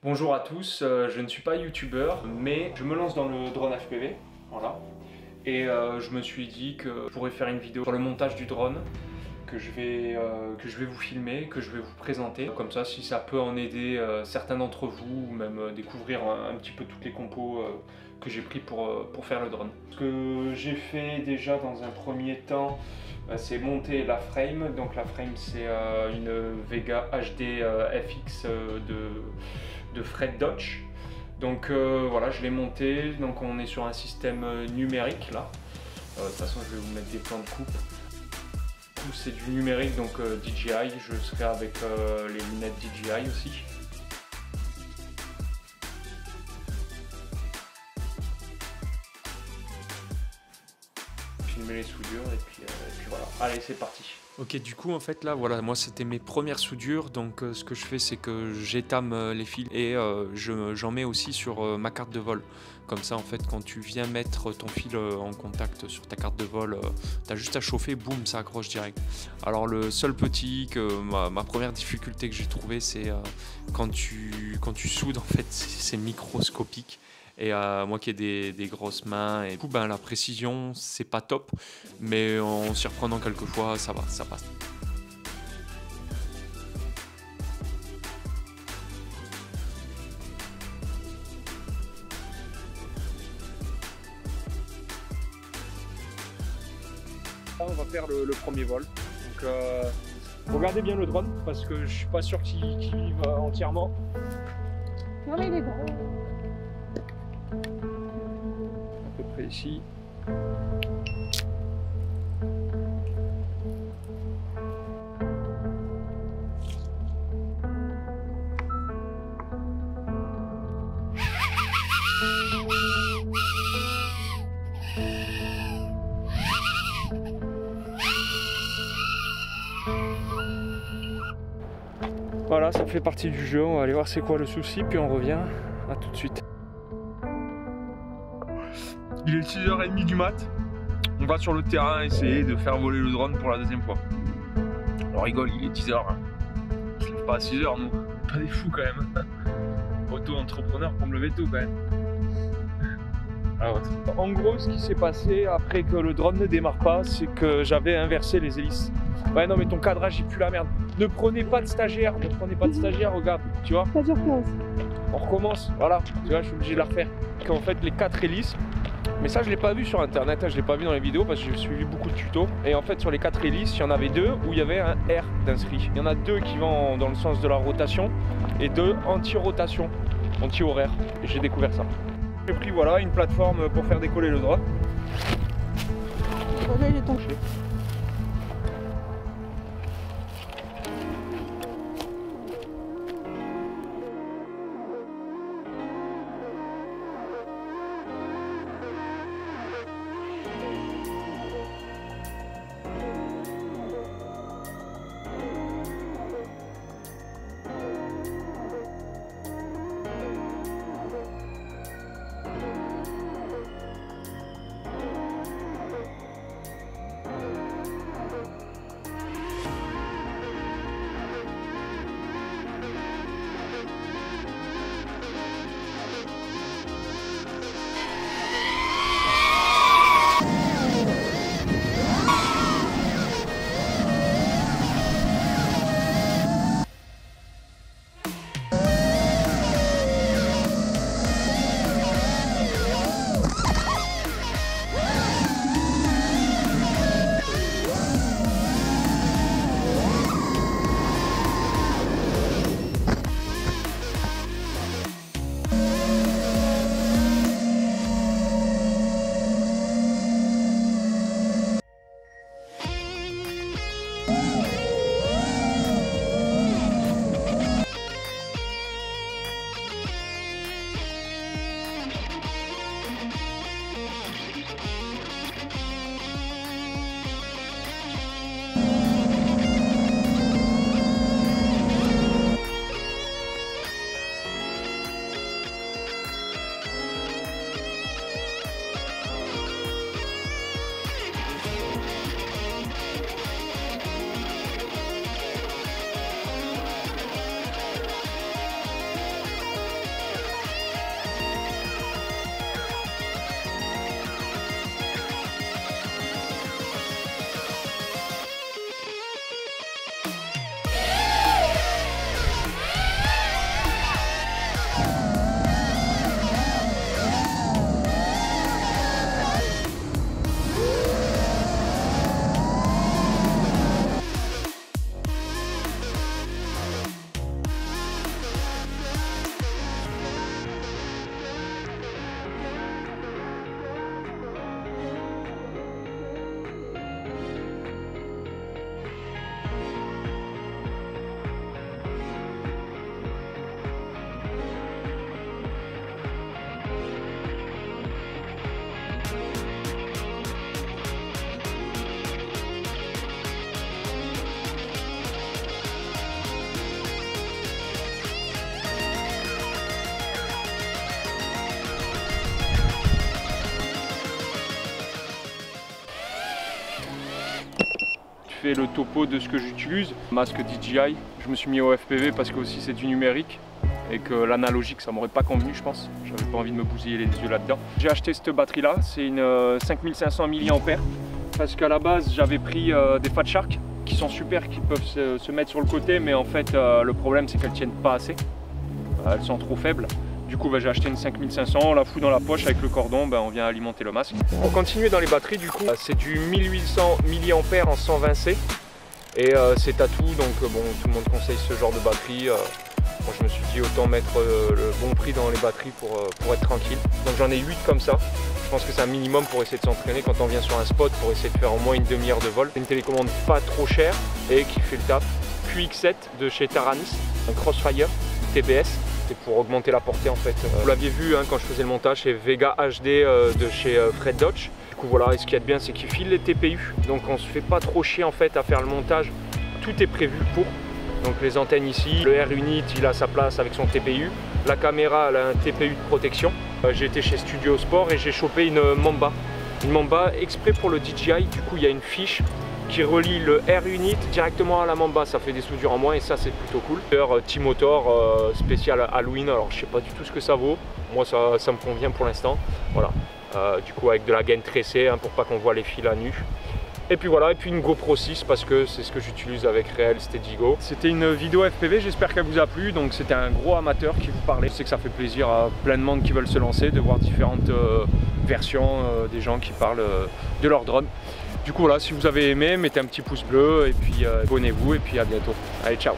Bonjour à tous, je ne suis pas youtubeur, mais je me lance dans le drone FPV, voilà. Et je me suis dit que je pourrais faire une vidéo sur le montage du drone, que je vais vous filmer, que je vais vous présenter. Comme ça, si ça peut en aider certains d'entre vous, ou même découvrir un petit peu toutes les compos que j'ai pris pour faire le drone. Ce que j'ai fait déjà dans un premier temps, c'est monter la frame. Donc la frame, c'est une Vega HD FX de Fred Dodge. Donc voilà, je l'ai monté. Donc on est sur un système numérique là. De toute façon, je vais vous mettre des plans de coupe. Tout c'est du numérique, donc DJI. Je serai avec les lunettes DJI aussi. Filmer les soudures et puis voilà. Allez, c'est parti. Ok, du coup en fait là voilà, moi c'était mes premières soudures, donc ce que je fais c'est que j'étame les fils et j'en mets aussi sur ma carte de vol. Comme ça en fait quand tu viens mettre ton fil en contact sur ta carte de vol, t'as juste à chauffer, boum, ça accroche direct. Alors le seul petit, ma première difficulté que j'ai trouvé, c'est quand tu soudes en fait, c'est microscopique. Et moi qui ai des grosses mains, et du coup ben, la précision c'est pas top, mais en s'y reprenant quelques fois ça va, ça passe. Là, on va faire le premier vol. Donc regardez bien le drone parce que je suis pas sûr qu'il va entièrement. Non mais il est grand. À peu près ici. Voilà, ça fait partie du jeu. On va aller voir c'est quoi le souci, puis on revient. À tout de suite. Il est 6h30 du mat. On va sur le terrain essayer de faire voler le drone pour la deuxième fois. On rigole, il est 10h. Hein. On se lève pas à 6h, nous. Pas des fous quand même. Auto-entrepreneur pour me lever tôt quand même. Alors, en gros, ce qui s'est passé après que le drone ne démarre pas, c'est que j'avais inversé les hélices. Ouais, non, mais ton cadrage, il pue la merde. Ne prenez pas de stagiaire, regarde, tu vois. Pas d'urgence. On recommence, voilà, tu vois, je suis obligé de la refaire. En fait, les 4 hélices, mais ça, je l'ai pas vu sur internet, hein, je l'ai pas vu dans les vidéos parce que j'ai suivi beaucoup de tutos. Et en fait, sur les 4 hélices, il y en avait 2 où il y avait un R d'inscrit. Il y en a 2 qui vont dans le sens de la rotation et 2 anti-rotation, anti-horaire. Et j'ai découvert ça. J'ai pris voilà une plateforme pour faire décoller le drone. Voilà, il est tombé. fait le topo de ce que j'utilise. Masque DJI, je me suis mis au FPV parce que aussi c'est du numérique et que l'analogique ça m'aurait pas convenu je pense. J'avais pas envie de me bousiller les yeux là-dedans. J'ai acheté cette batterie là, c'est une 5500 mAh parce qu'à la base j'avais pris des Fat Shark qui sont super, qui peuvent se mettre sur le côté, mais en fait le problème c'est qu'elles tiennent pas assez, elles sont trop faibles. Du coup j'ai acheté une 5500, on la fout dans la poche avec le cordon, on vient alimenter le masque. Pour continuer dans les batteries du coup, c'est du 1800 mAh en 120C et c'est à tout, donc bon, tout le monde conseille ce genre de batterie. Moi je me suis dit autant mettre le bon prix dans les batteries pour être tranquille. Donc j'en ai 8 comme ça. Je pense que c'est un minimum pour essayer de s'entraîner quand on vient sur un spot, pour essayer de faire au moins une demi-heure de vol. C'est une télécommande pas trop chère et qui fait le taf. QX7 de chez Taranis, un Crossfire TBS. C'est pour augmenter la portée en fait. Vous l'aviez vu quand je faisais le montage, c'est Vega HD de chez Fred Dodge. Du coup voilà, et ce qu'il y a de bien c'est qu'il file les TPU. Donc on se fait pas trop chier en fait à faire le montage. Tout est prévu pour. Donc les antennes ici, le Air Unit il a sa place avec son TPU. La caméra elle a un TPU de protection. J'ai été chez Studio Sport et j'ai chopé une Mamba. Une Mamba exprès pour le DJI. Du coup il y a une fiche qui relie le Air Unit directement à la Mamba, ça fait des soudures en moins et ça c'est plutôt cool. T-Motor spécial Halloween, alors je sais pas du tout ce que ça vaut, moi ça me convient pour l'instant, voilà. Du coup avec de la gaine tressée pour pas qu'on voit les fils à nu. Et puis voilà, et puis une GoPro 6 parce que c'est ce que j'utilise avec Real Steady Go. C'était une vidéo FPV, j'espère qu'elle vous a plu, donc c'était un gros amateur qui vous parlait. Je sais que ça fait plaisir à plein de monde qui veulent se lancer, de voir différentes versions des gens qui parlent de leur drone. Du coup voilà, si vous avez aimé, mettez un petit pouce bleu et puis abonnez-vous et puis à bientôt. Allez, ciao!